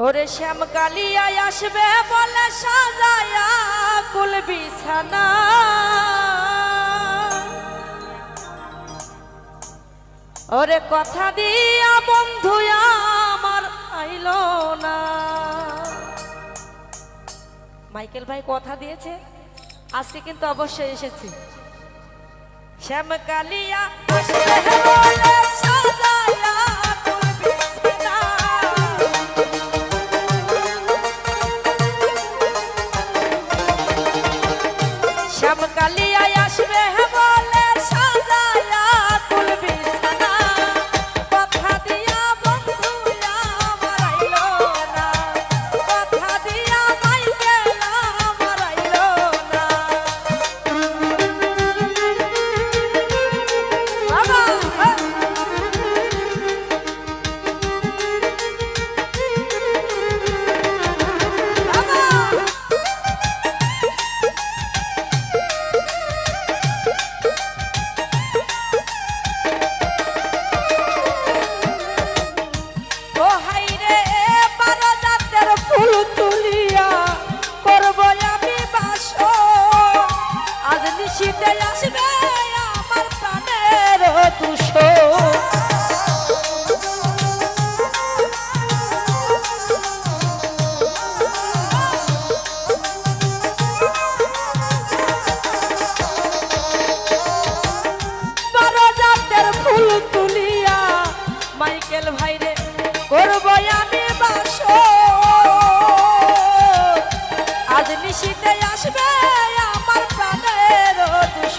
ওরে শ্যাম কালিয়ায় আসবে বলে সাজায়া কুল বিছানা, ওরে কথা দিয়া বন্ধু আমার আইলো না। মাইকেল ভাই কথা দিয়েছে, আজকে কিন্তু অবশ্যই এসেছে। শ্যাম কালিয়া আসবে বলে সাজায়া কুল বিছানা, শ্যাম কালিয়ায় আসবে বলে সাজায়া কুল বিছানা, কথা দিয়া বন্ধু আমার আইলো না, কথা দিয়া মাইকেল আমার আইলো না। বাবা ফুল তুলিয়া করব আমি বাস, আজ নিশিতে আসবে আমার প্রাণের দুষ। বারো জাতের ফুল তুলিয়া মাইকেল ভাইরে করব আমি বাস, আজ নিশিতে আসবে আমার প্রাণের দুষ।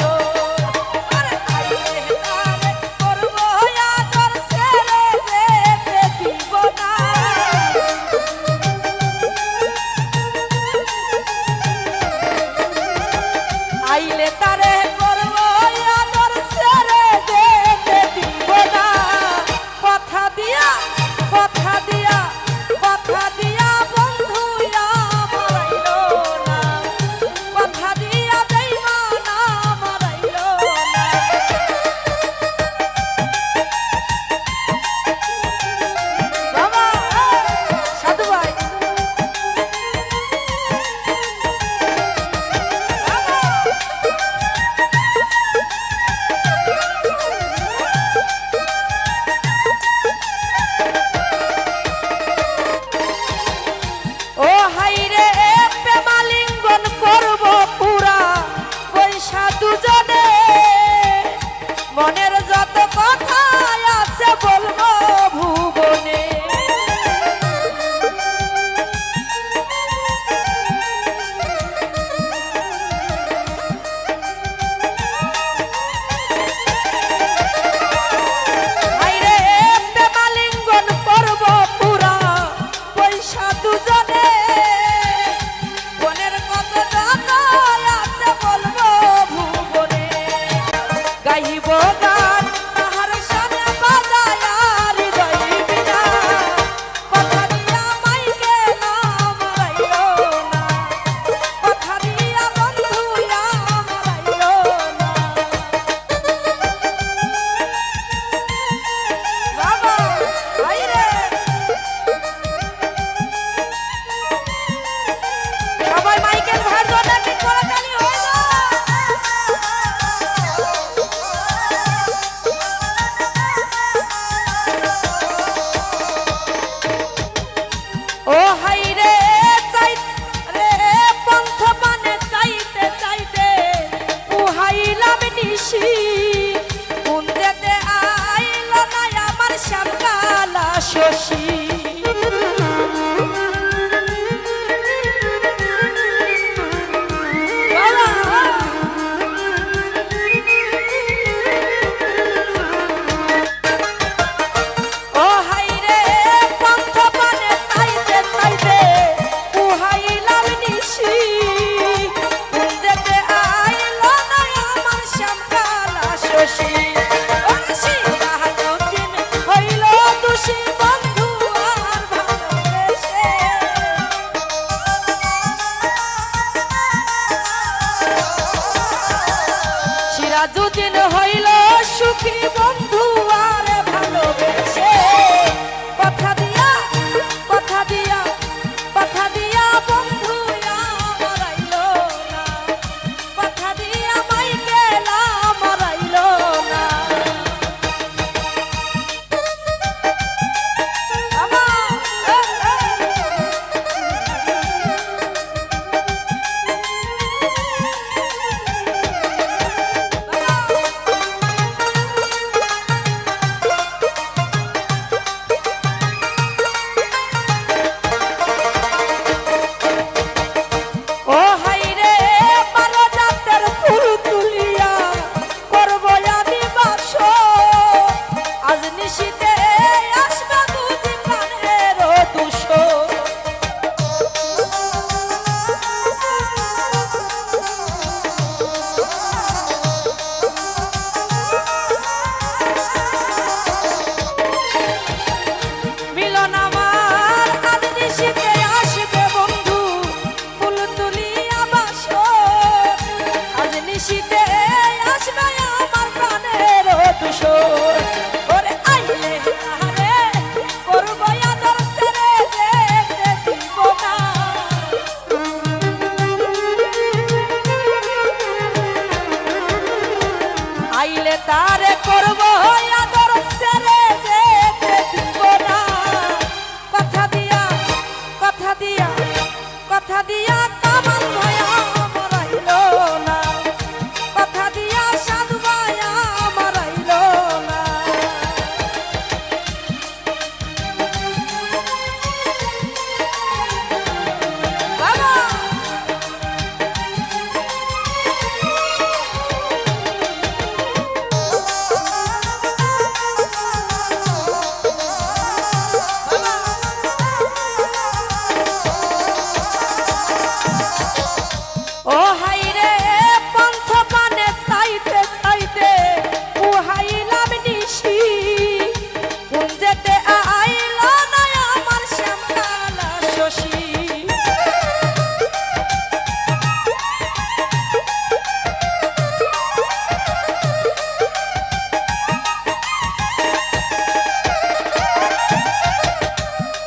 দিয়া কামাল ভাইয়া মরাইলো না, কথা দিয়া সাধু ভাইয়া মরাইলো না। বাবা ও হাইরে পন্থ পানে চাইতে চাইতে উহাইলাম নিশি, কোন যেতে আইলো না আমার শ্যামকালা শশী।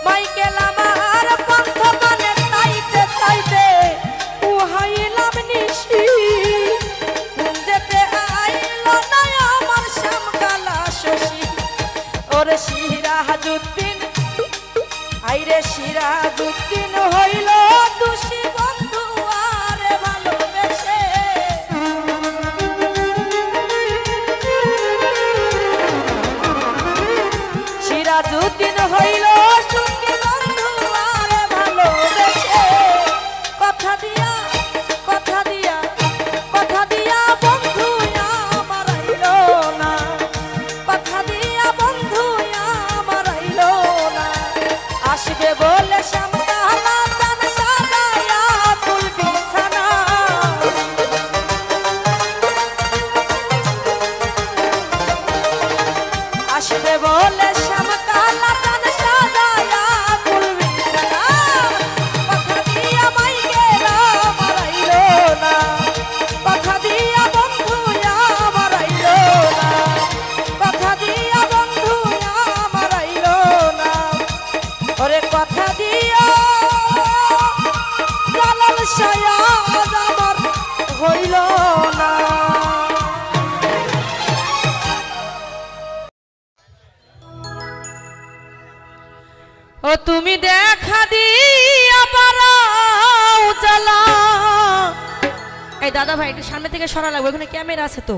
মাইকেল আমার পন্থ পানে চাইতে চাইতে উহাইলাম নিশি, কোন যেতে আইলো না আমার শ্যামকালা শশী। ওরে সিরাজউদ্দিন আইরে সিরাজউদ্দিন হইল দোষী বন্ধু আরে ভালোবেসে। সিরাজউদ্দিন হইল সঙ্গী বন্ধু আরে ভালোবেসে। কথা দিয়া কথা দিয়া কথা দিয়া বন্ধু আমার আইলো না, কথা দিয়া বন্ধু আমার আইলো না। আসবে বলে শ্যামকালা তান সাজায়া ফুল বিছানা, আসবে বলে শ্যামকালা তান সাজায়া ফুল বিছানা। কথা দিয়া মাইকেল আমার আইলো না, কথা দিয়া বন্ধু আমার আইলো না, কথা দিয়া বন্ধু আমার আইলো না। ওরে কথা দিয়া জালাল শায়াদ আমার হইল না। ও তুমি দেখা দিয়া পারাও জ্বালা। এই দাদা ভাই একটু সামনে থেকে সরা লাগবে, ওখানে ক্যামেরা আছে তো।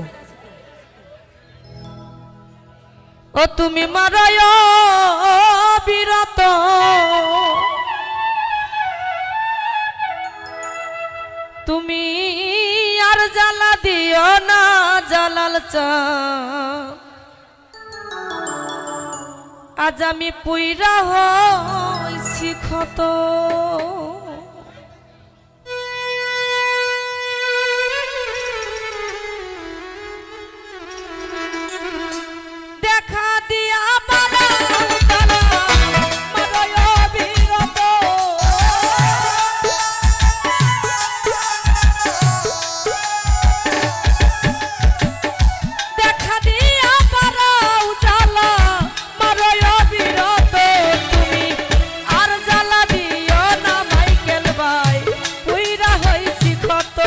ও তুমি মারায় বিরত, তুমি আর জ্বালা দিও না জালাল চাঁদ। আজ আমি পুইরা হইছি ক্ষত, দেখা দিয়া পারাও জ্বালা মারায় বিরত। দেখা দিয়া পারাও জ্বালা মারায় বিরত, তুমি আর জ্বালা দিও না মাইকেল ভাই পুইরা হইছি ক্ষত।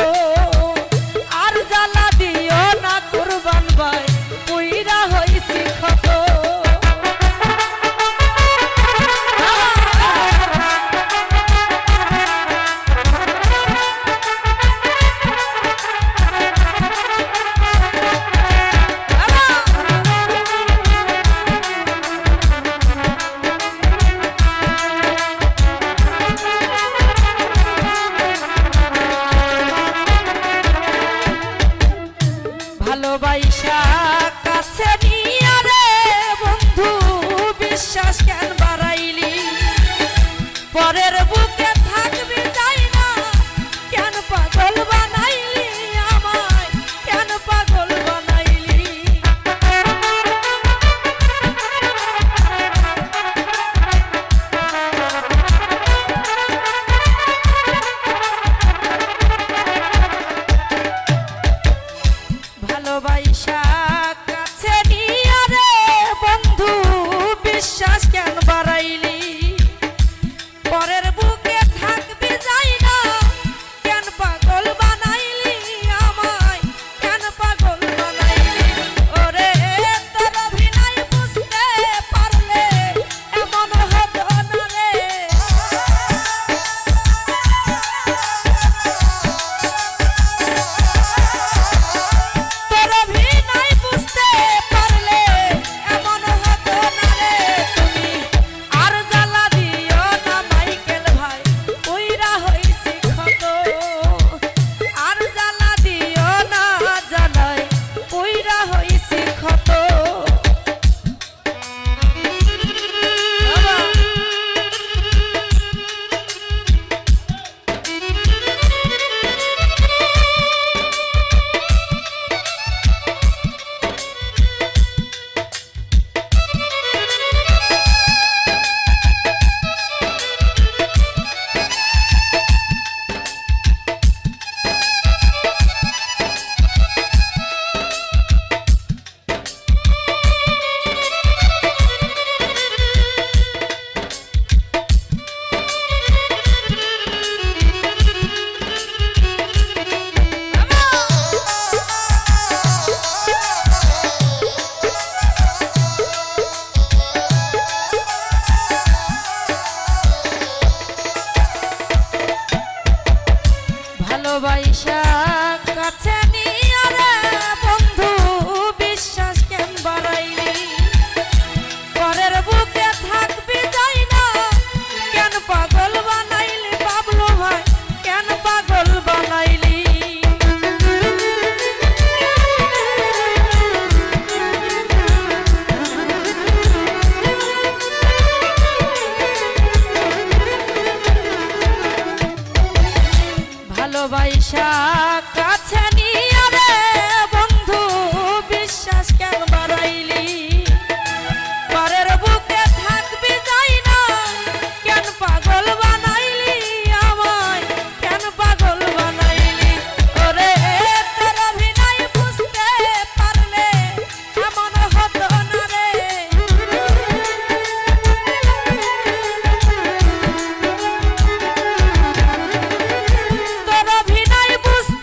আর জ্বালা দিও না কুরবান ভাই পুইরা হইছি ক্ষত। ভালোবাসা কাছে নিয়া রে বন্ধু বিশ্বাস কেন বাড়াইলি, পরের বুকে থাকবি যাই না কেন পাগল বানাইলি আমায়, কেন পাগল বানাইলি। ভালোবাসা কাছে নিয়া রে বন্ধু বিশ্বাস কেন বাড়াইলি, পরের বুকে ভালোবাসা কাছে নিয়ে রে বন্ধু বিশ্বাস কেন বাড়াইলি পরের বুকে থাকবি যাই না কেন পাগল বানাইলি বাবলু ভাই কেন পাগল বানাইলি ভালোবাসা কাছে নিয়ে রে বন্ধু বিশ্বাস কেন বাড়াইলি পরের বুকে থাকবি যাই না কেন পাগল বানাইলি আমায় কেন পাগল বানাইলি ওরে তোর অভিনয় বুঝতে পারলে এমন হতো না রে তোর অভিনয় বুঝতে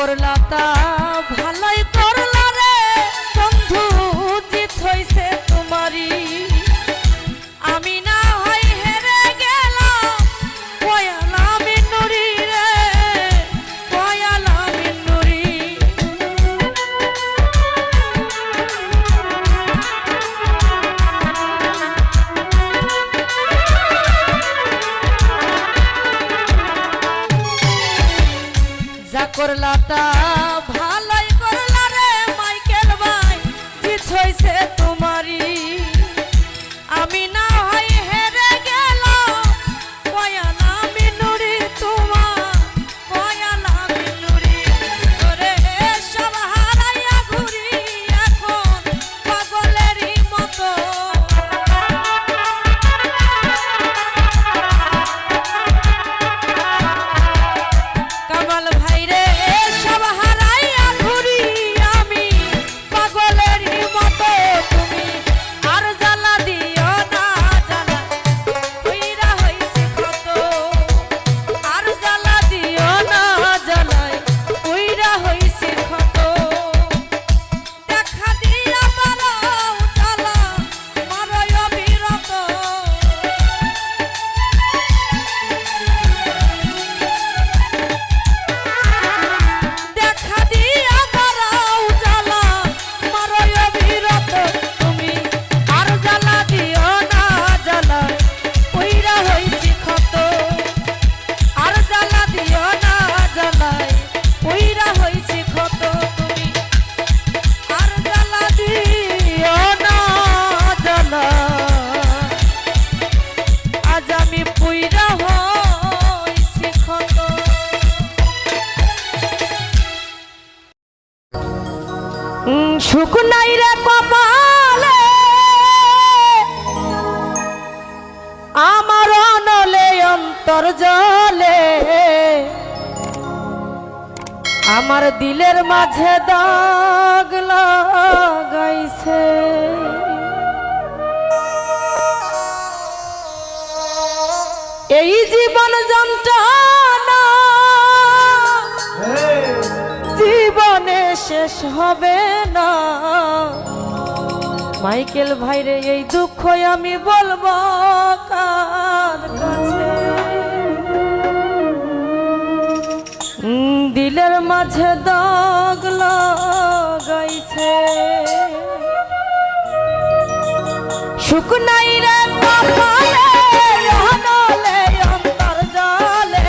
করলা তা ভালোই করলা রে বন্ধু, জিত হইছে তোমারই। আমি না হয় হেরে গেলাম পয়ালা মিনুরি রে, পয়ালা মিনুরি। যা করলা তা ভালোই করলা রে মাইকেল ভাই, জিত হইছে তোমারই। আমি না হয় হেরে গেলাম পয়ালা মিনুরি, তোমার পয়ালা মিনুরি। ওরে সব হারাইয়া ঘুরি এখন পাগলেরই মতো। কামাল ভাই রে সব হারাইয়া ঘুরি আমি পাগলেরই মতো। তুমি আর জ্বালা দিও না, জ্বালা কইরা হইছে কত। আর জ্বালা দিও না, জ্বালায় কইরা হইছে কত। দেখা দিয়া মারাও জ্বালা মারয় অবিরত। দেখা দিয়া মারাও জ্বালা মারয় অবিরত। তুমি আর জ্বালা দিও না, জ্বালায় কইরা হইছি ক্ষত। আর জ্বালা দিও না, জ্বালায় কইরা হইছি ক্ষত। তুমি আর জ্বালা দিও না, জ্বালা আজ আমি পুইরা হইছি ক্ষত। সুখ নাই রে কপালে আমার অনলে অন্তর জলে। আমার দিলের মাঝে দাগ লাগাইছে। এই জীবন যন্ত্রণা জীবনে শেষ হবে না। মাইকেল ভাইরে এই দুঃখ আমি বলবো কার কাছে। দিলের মাঝে দাগ লাগাইছে। সুখ নাই রে কপালে অনলে অন্তর জলে।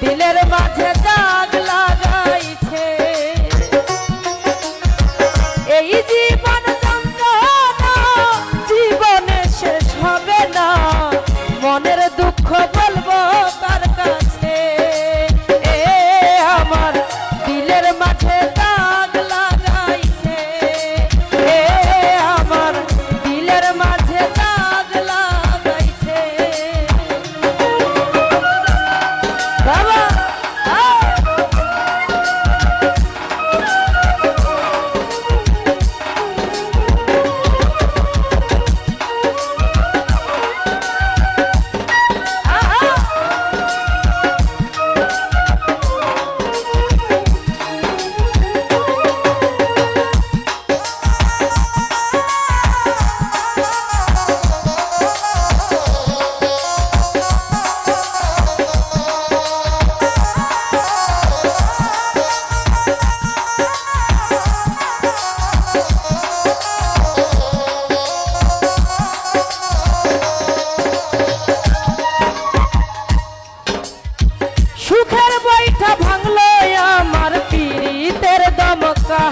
দিলের মাঝে দাগ লাগাইছে। এই জীবন যন্ত্রণা জীবনে শেষ হবে না। মনের দুঃখ বলবো কার কাছে। এ আমার দিলের মাঝে দাগ লাগাইছে। এ আমার দিলের মাঝে দাগ লাগাইছে। বাবা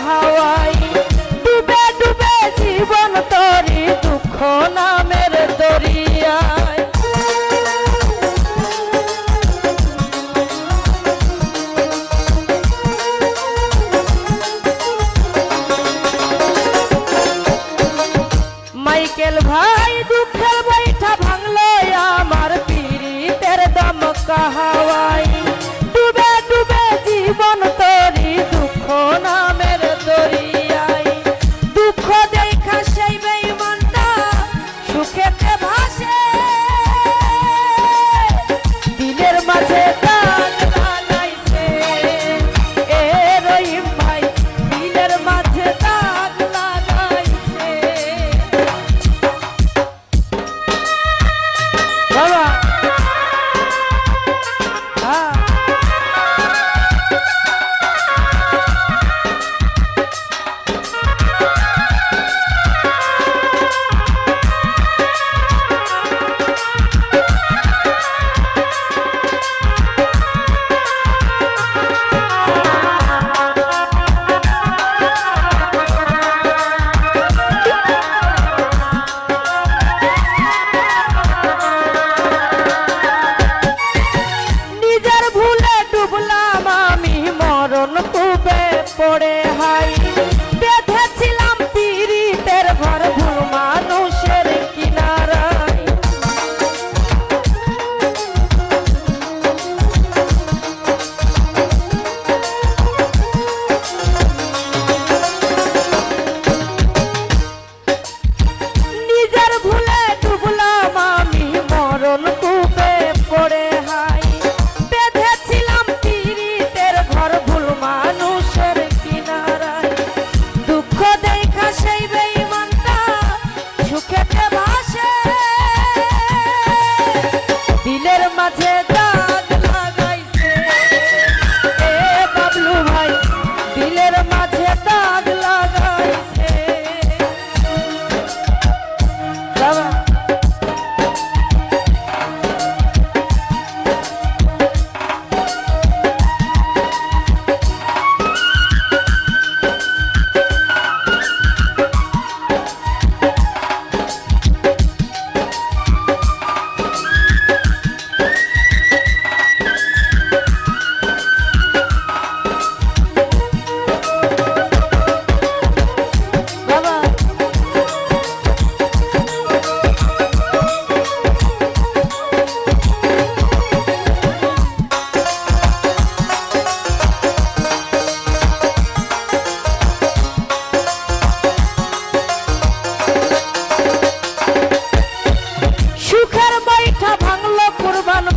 হাওয়াই ডুবে ডুবে জীবন তরি দুঃখ নামের দরিয়ায়। মাইকেল ভাই দুঃখের বৈঠা ভাঙলো আমার পীড়িতের দমকা হাওয়াই ডুবে ডুবে জীবন তরি দুঃখ নামের দরিয়ায়। দুঃখ দেখা সেই বেঈমানটা সুখেতে ভাসে দিলের মাঝে দাগ লাগাইছে। এ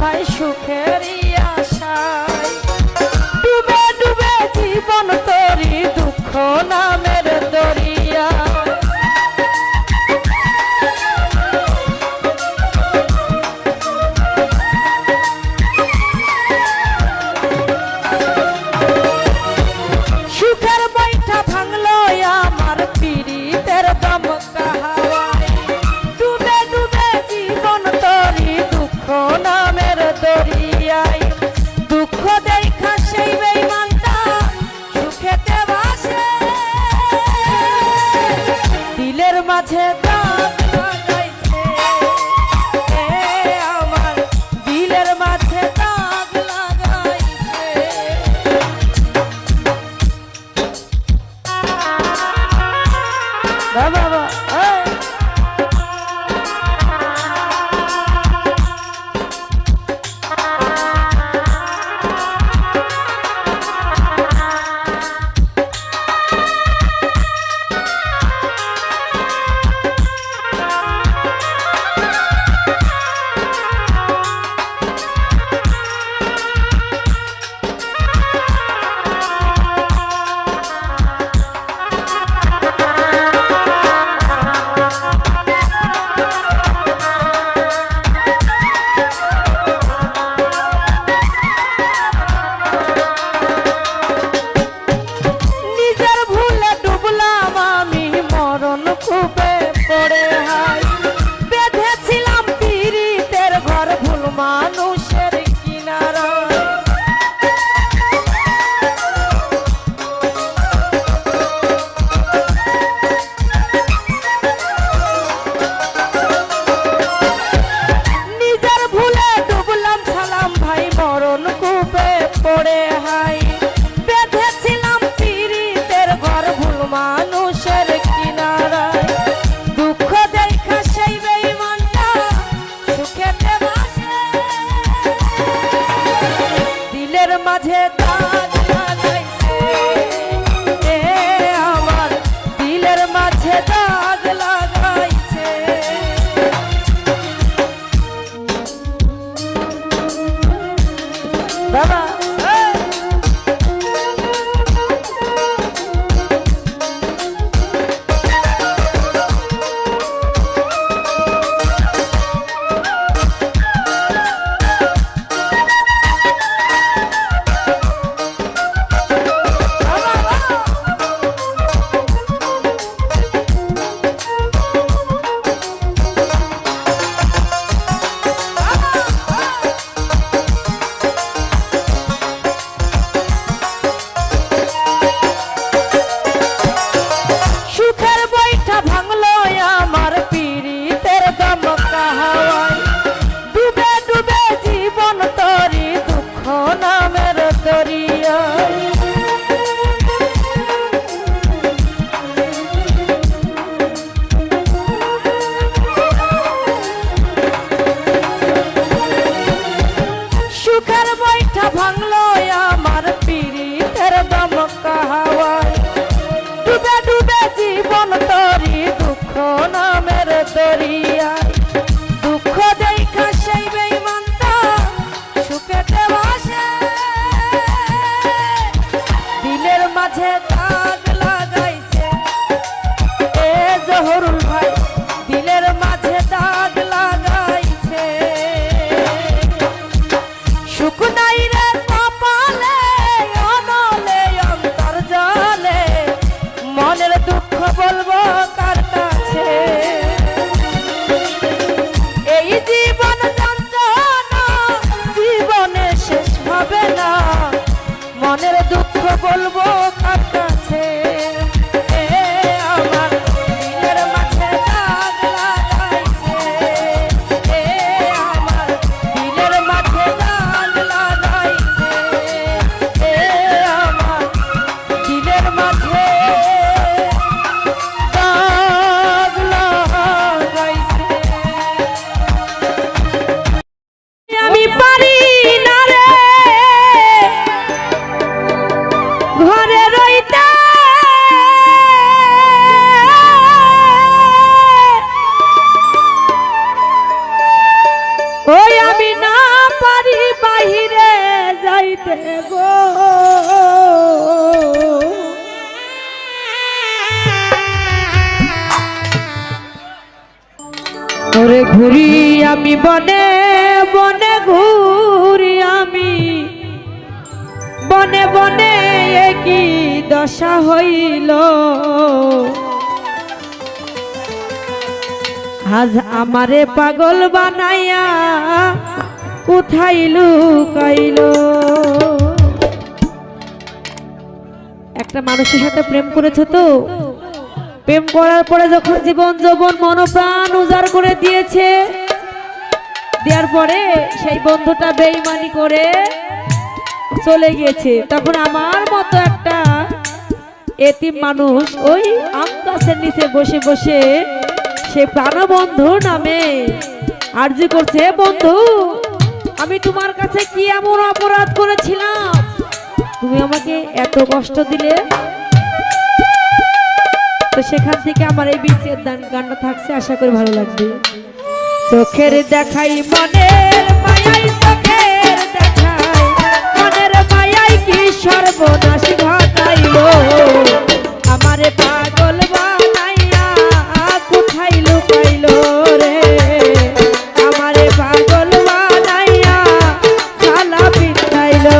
ভাই সুখেরই আশায় ডুবে ডুবে জীবন তরি দুঃখ নামের দরিয়া সুখের বৈঠা ভাঙলো আমার পীড়িতের দমকা হাওয়ায় ডুবে ডুবে জীবন তরি দুঃখ নামের দরিয়ায় দুঃখ দেখা সেই বেঈমানটা সুখেতে বাসে দিলের মাঝে দাগ লাগাইছে আমার দিলের মাঝে দাগ লাগাইছে বাবা কূপে পড়ে হাই বেঁধেছিলাম পীড়িতের ঘর ভুল মানুষের কিনারা নিজের ভুলে ডুবলাম সালাম ভাই মরণ কূপে পড়ে হাই বেঁধেছিলাম পীড়িতের ঘর ভুল মানুষের মাঝে দাগ লাগাইছে আমার দিলের মাঝে দাগ লাগাইছে বাবা বাহিরে যাইতে গো ওরে ঘুরি আমি বনে বনে ঘুরি আমি বনে বনে কি দশা হইল আজ আমারে পাগল বানাইয়া কোথায় লুকাইল একটা মানুষের সাথে প্রেম করেছে তো প্রেম করার পরে যখন জীবন যৌবন মনপ্রাণ উজাড় করে দিয়েছে দেওয়ার পরে সেই বন্ধুটা বেঈমানি করে চলে গিয়েছে তখন আমার মতো একটা এতিম মানুষ ওই আম গাছের নিচে বসে বসে সে প্রাণবন্ধু নামে আরজি করছে বন্ধু আমি তোমার কাছে কি এমন অপরাধ করেছিলাম তুমি আমাকে এত কষ্ট দিলে তো সেখান থেকে আমার এই বিচ্ছেদ গানটা থাকছে আশা করি ভালো লাগবে চোখের দেখাই মনের মায়াই চোখের দেখাই মনের মায়াই কি সর্বনাশ ঘটাইলো আমারে পাগল বানাইয়া কোথায় লুকাইলো রে আমারে পাগল বানাইয়া শালা পিটাইলো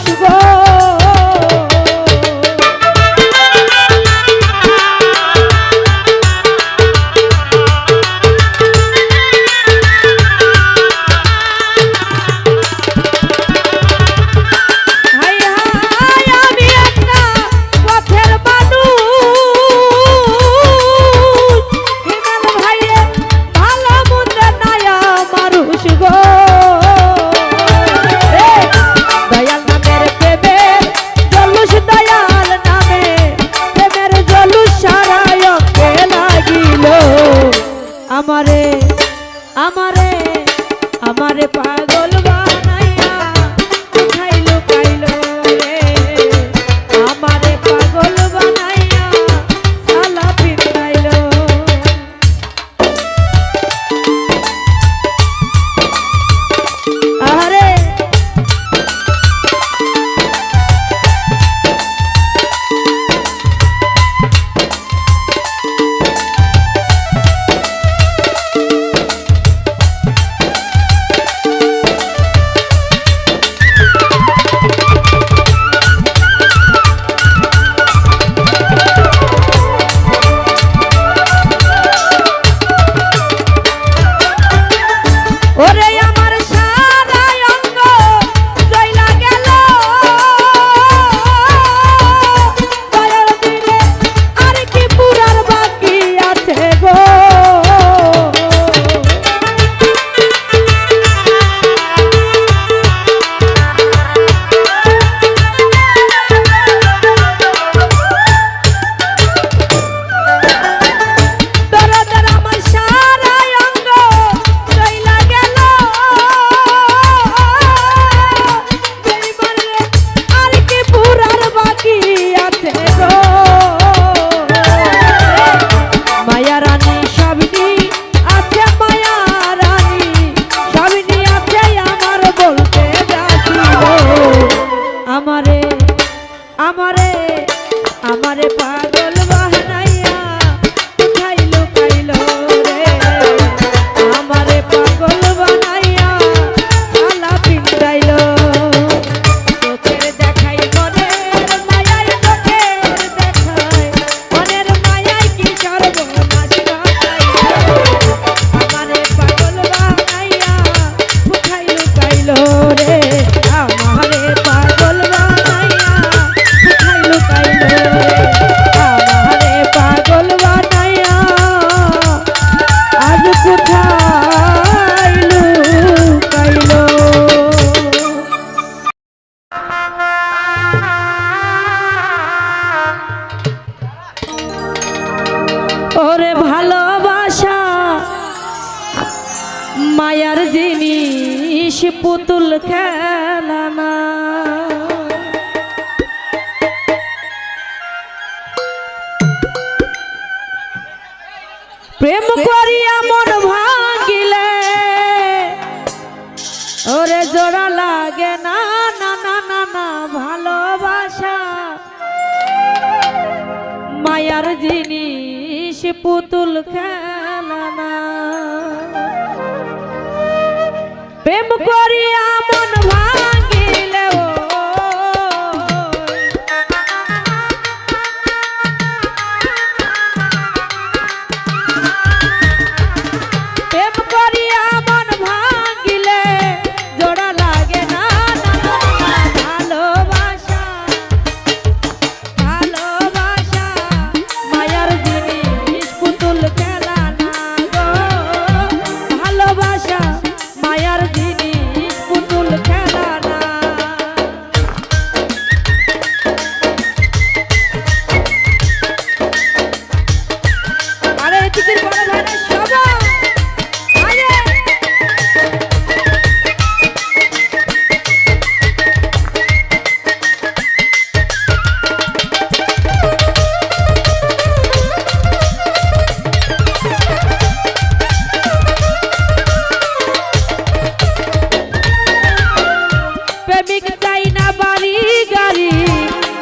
মানুষ গো। আমারে আমারে আমারে পাগল বানাইয়া কোথায় লুকাইলো রে, আমারে পাগল বানাইয়া সালা পিটাইলো। আরে আমারে আমারে পাগল বানাইয়া কোথায় লুকাইলো রে, আমারে পাগল বানাইয়া সালা পিটাইলো। চোখের দেখাই মনের মায়াই, চোখের দেখাই মনের মায়াই কি সর্বনাশ ঘটাইলো, আমারে পাগল বানাইয়া কোথায় লুকাইলো রে, আমারে পাগল আমারে পাগল বানাইয়া আজ কোথায় লুকাইলো। ওরে ভালোবাসা মায়ার জিনিস, পুতুল খেলা না। প্রেম করিয়া মন ভাঙিলে ওরে জোড়া লাগে না, না না না না। ভালোবাসা মায়ার জিনিস, পুতুল খেলা না। প্রেম করিয়া মন ভাঙিলে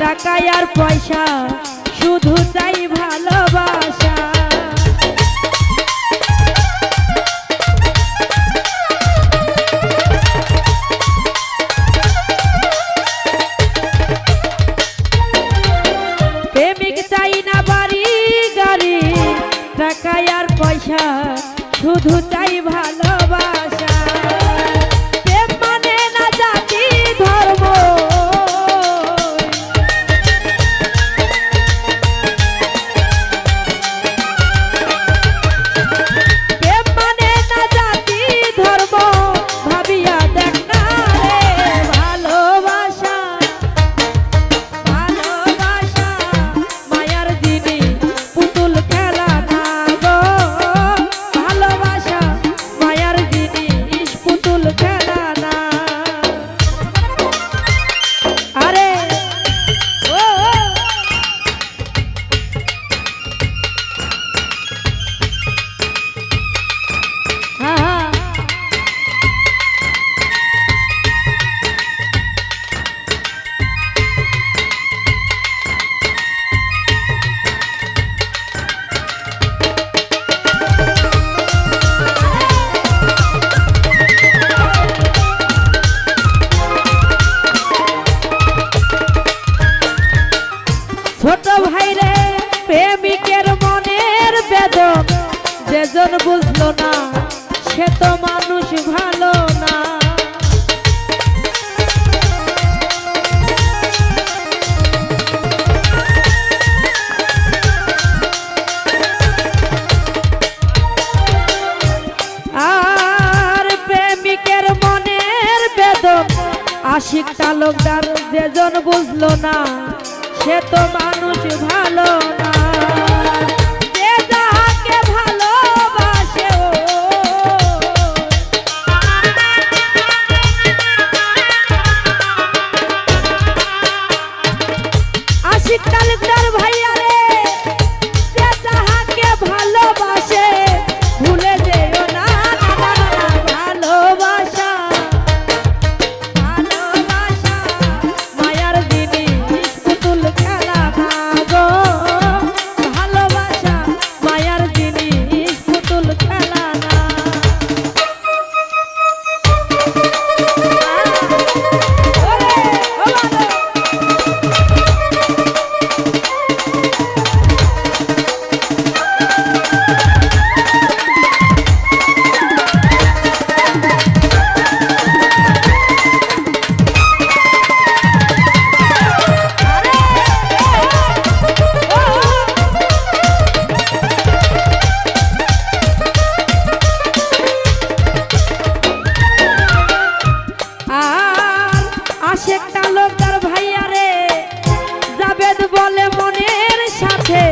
টাকার পয়সা শুধু চাই ভালোবাসা। যেজন বুঝলো না সে তো মানুষ ভালো না। আর প্রেমিকের মনের বেদন আশিক তালুকদার যেজন বুঝলো না সে তো মানুষ ভালো না। যে যাহাকে ভালোবাসে আশিক তালুকদার ভাইয়া রে, যে যাহাকে ভালোবাসে ভুলে যেও না ভালোবাসা। ভালোবাসা মায়ার জিনিস পুতুল খেলা না গো, ভালোবাসা মায়ার জিনিস পুতুল খেলা না। ওরে ও ভালো আশিক তালুকদার ভাইয়া রে, জাবেদ বলে মনের সাথে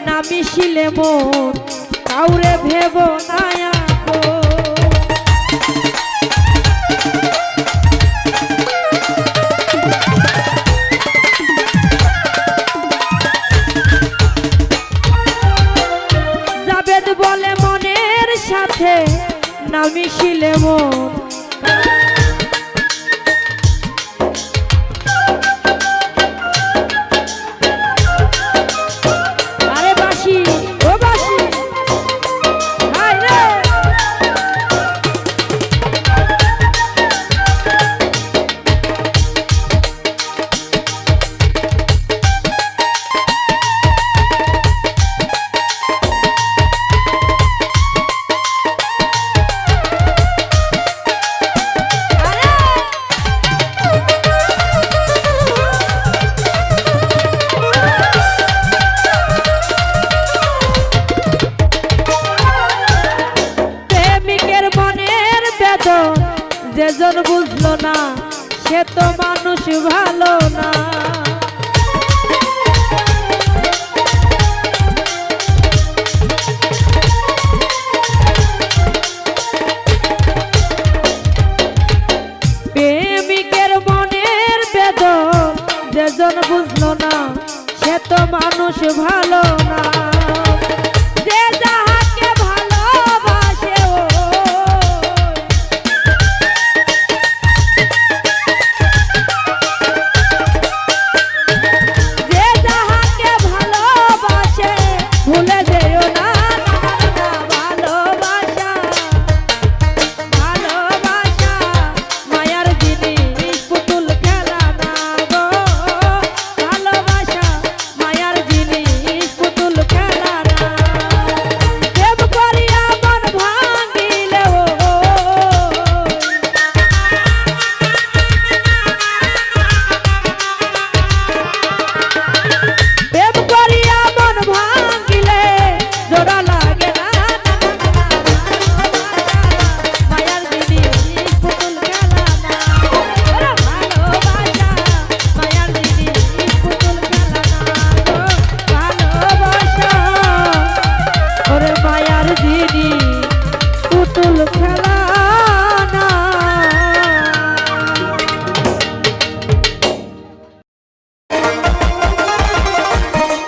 না মিশিলে মন কাউরে ভেব না আপন। জাবেদ বলে মনের সাথে না মিশিলে মন যেজন বুঝলো না সে তো মানুষ ভালো না। প্রেমিকের মনের বেদন যেজন বুঝলো না সে তো মানুষ ভালো না। যে যাহাকে ভালোবাসে ভুলে যেও না ভালোবাসা। ভালোবাসা মায়ার জিনিস পুতুল খেলা না গো, ভালোবাসা মায়ার জিনিস পুতুল খেলা না। প্রেম করিয়া মন ভাঙিলে প্রেম করিয়া মন ভাঙিলে জোড়া লাগে না মায়ার জিনিস পুতুল খেলা না। ভালোবাসা মায়ার জিনিস পুতুল খেলা না গো, ভালোবাসা ওরে মায়ার জিনিস পুতুল খেলা না।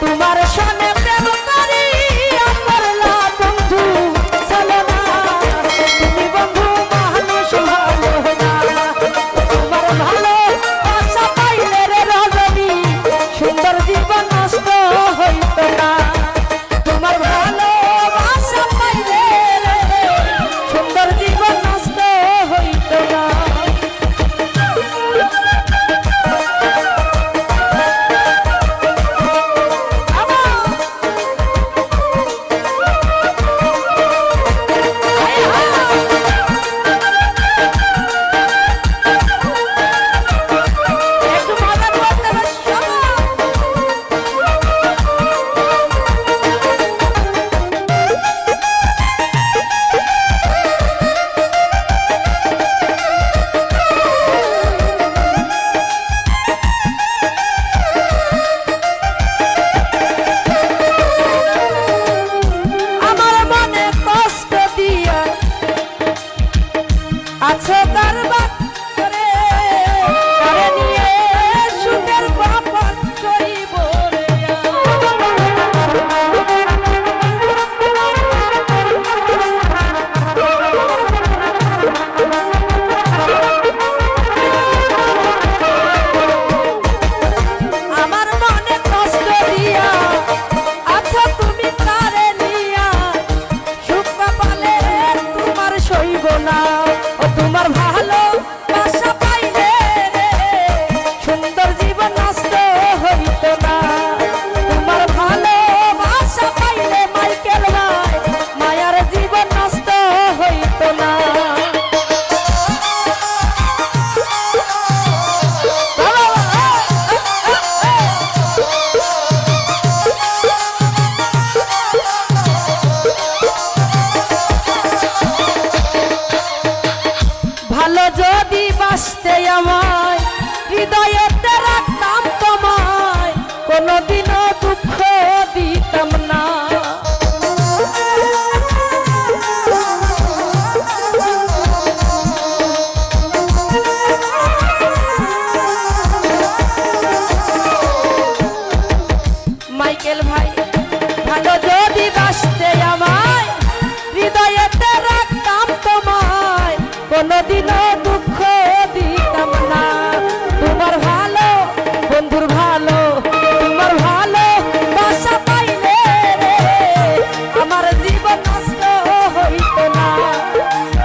তোমার সনে প্রেম করিয়া করলা বন্ধু চলো না, তুমি বন্ধু মানুষ ভালো না। তোমার ভালো আশা পাইলে রে রজনী সুন্দর জীবন নষ্ট হইত না। তোমার ভালো আশা পাইলে সুন্দর জীবন নষ্ট হইত না। হৃদয়েতে রাখতাম তোমায়, কোনোদিনও দুঃখ দিতাম না। মাইকেল ভাই ভালো যদি বাসতে আমায়, হৃদয়েতে রাখতাম তোমায়, কোনোদিনও দুঃখ দিতাম না। তোমার ভালো বন্ধুর ভালো, তোমার ভালো বাসা পাইলে রে আমার জীবন নষ্ট হইত না।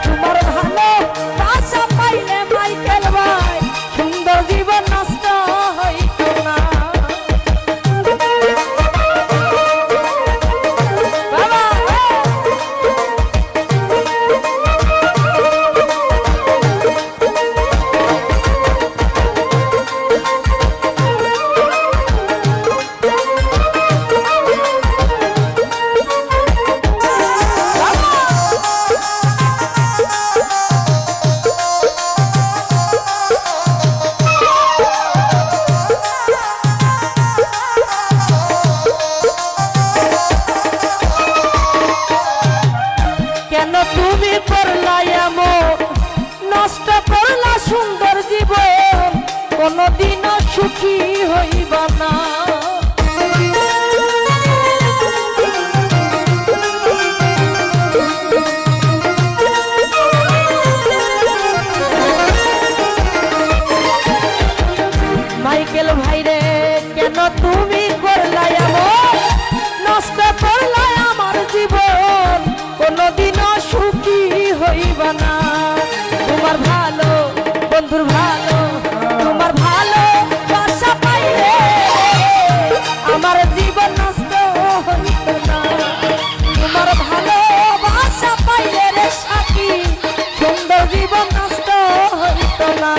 তোমার ভালো বাসা পাইলে মাইকেল ভাই সুন্দর জীবন নষ্ট হইত না। কেন তুমি করলা এমন, নষ্ট করলা সুন্দর জীবন, কোনদিনও সুখী হইবা না। মাইকেল ভাইরে কেন তুমি করলা এমন, নষ্ট করলা আমার জীবন, কোনদিনও সুখী হইবা না। তোমার ভালো বন্ধুর ভালো, তোমার ভালো বাসা পাইলে আমার জীবন নষ্ট হইত না। তোমার ভালো বাসা পাইলে রে সাথী সুন্দর জীবন নষ্ট হইত না।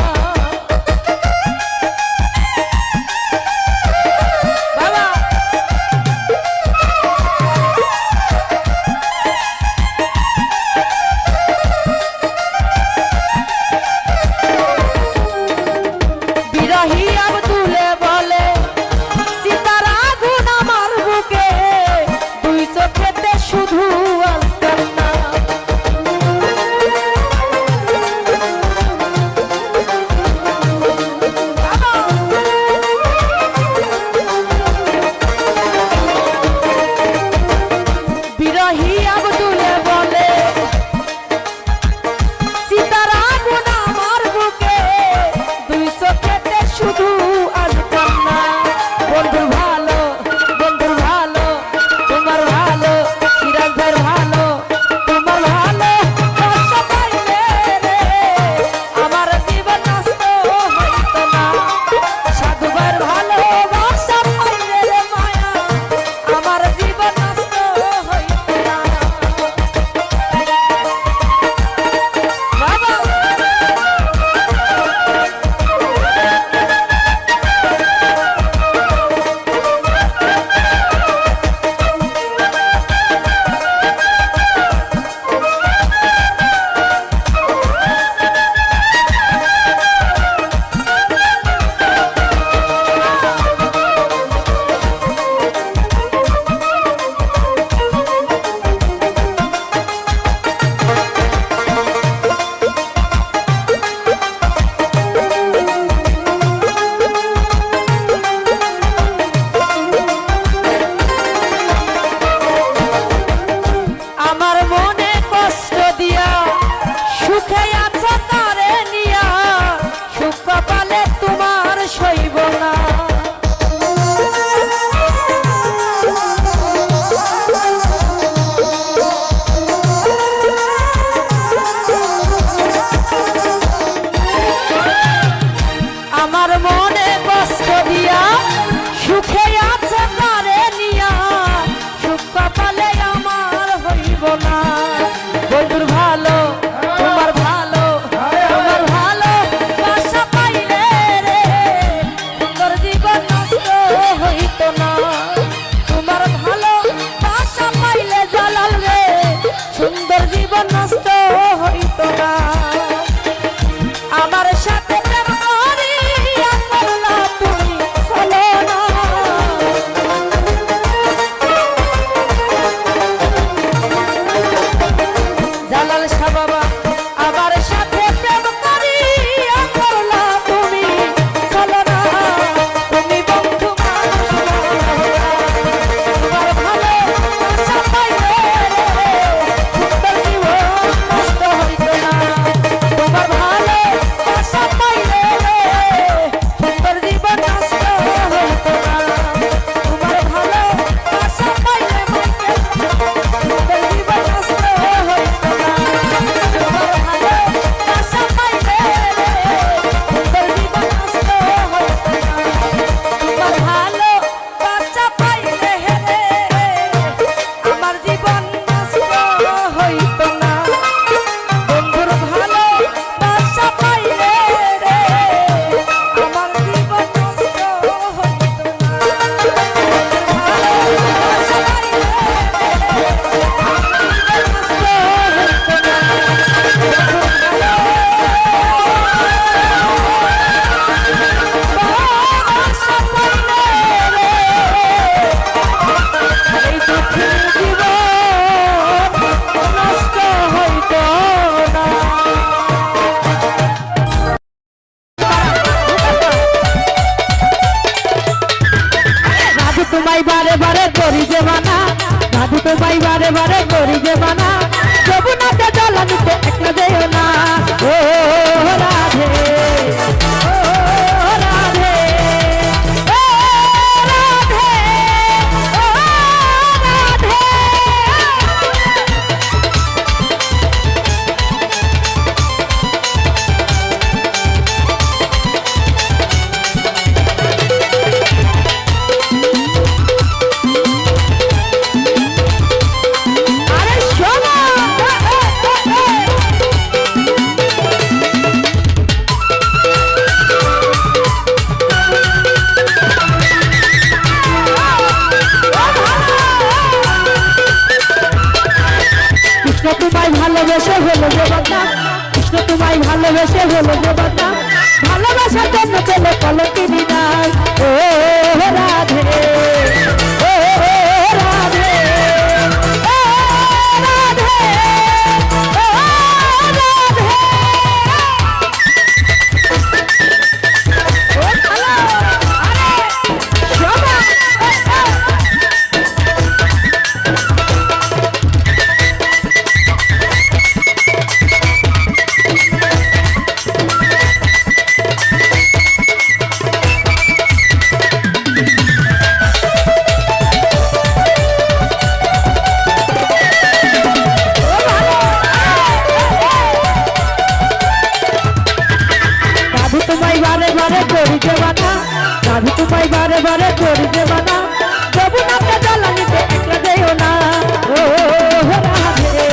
তোমায় বারে বারে করি যে মানা, সাধু তোমায় বারে বারে করি যে মানা, যমুনাতে জ্বালানিতে একলা যেও না। ও রাধে, ও রাধে, ও রাধে, ও রাধে। আরে শোনো, কৃষ্ণ তোমায় ভালোবেসে হলো যে বদনাম, কৃষ্ণ তোমায় ভালোবেসে হলো যে বদনাম, ভালোবাসার জন্য পেলে কলঙ্কিনী নাই। ও রাধে, ও রাধে, ও রাধে, ও রাধে। ও ভালো, আরে শোনো, সাধু তোমায় বারে বারে করি যে মানা, সাধু তোমায় বারে বারে করি যে মানা, যমুনাতে জ্বালানিতে একলা যেও না। ও রাধে,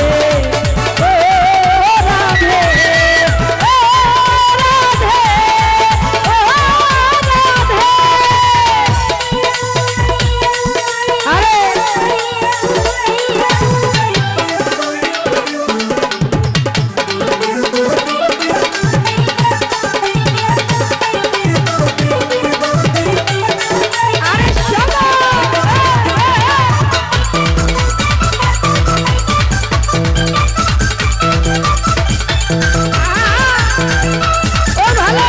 ও রাধে, ও রাধে, ও রাধে। আরে আরে শোনো, ও ভালো,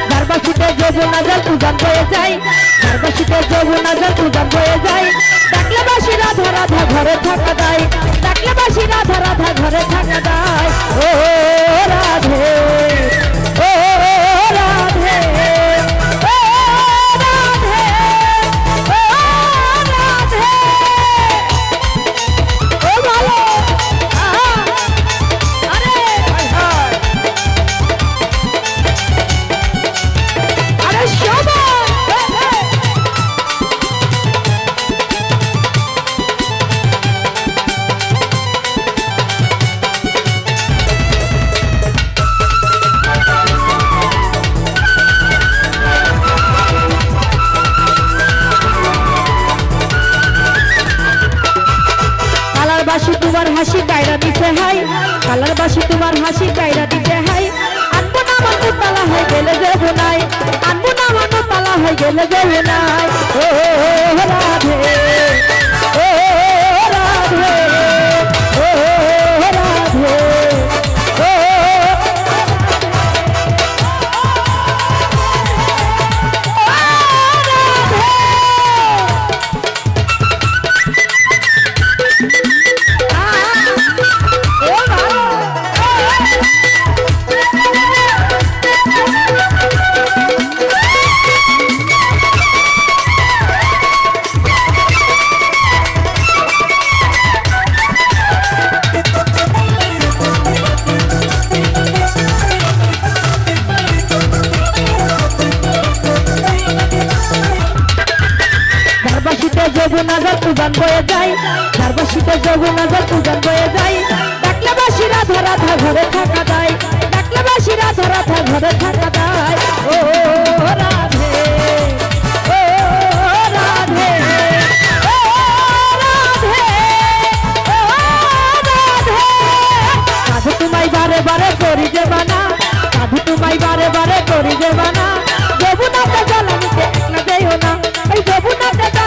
ধারবাসিতে যমুনা জল উজান বয়ে যায়, ধারবাসিতে যমুনা জল উজান বয়ে যায়, ডাকলে বাসি রাধা রাধা ঘরে থাকা দায়, ডাকলে বাসি রাধা রাধা ঘরে থাকা দায়। ও রাধে, ও রাধে, ও রাধে, ও রাধে। ও ভালো, আহা, আরে আরে শোনো, কালার বাসি তোমার হাসি কায়রা দিছে হাই, কালার বাসি তোমার হাসি কায়রা দিছে হাই, আনবো না মানু তালা হয়ে গেলে যাব নাই, আনবো না মানু তালা হয়ে গেলে যাব নাই। ও রাধে, ও রাধে, ও রাধে, ও যমুনা জল উজান বয়ে যায়, ধারবাসিতে যমুনা জল উজান বয়ে যায়, ডাকলে বাসি রাধা রাধা ঘরে থাকা দায়, ডাকলে বাসি রাধা রাধা ঘরে থাকা দায়। ও রাধে, ও রাধে, ও রাধে, ও রাধে। সাধু তোমায় বারে বারে করি যে মানা, সাধু তোমায় বারে বারে করি যে মানা, যমুনাতে জল আনিতে একলা যাইও না, ওই যমুনাতে জল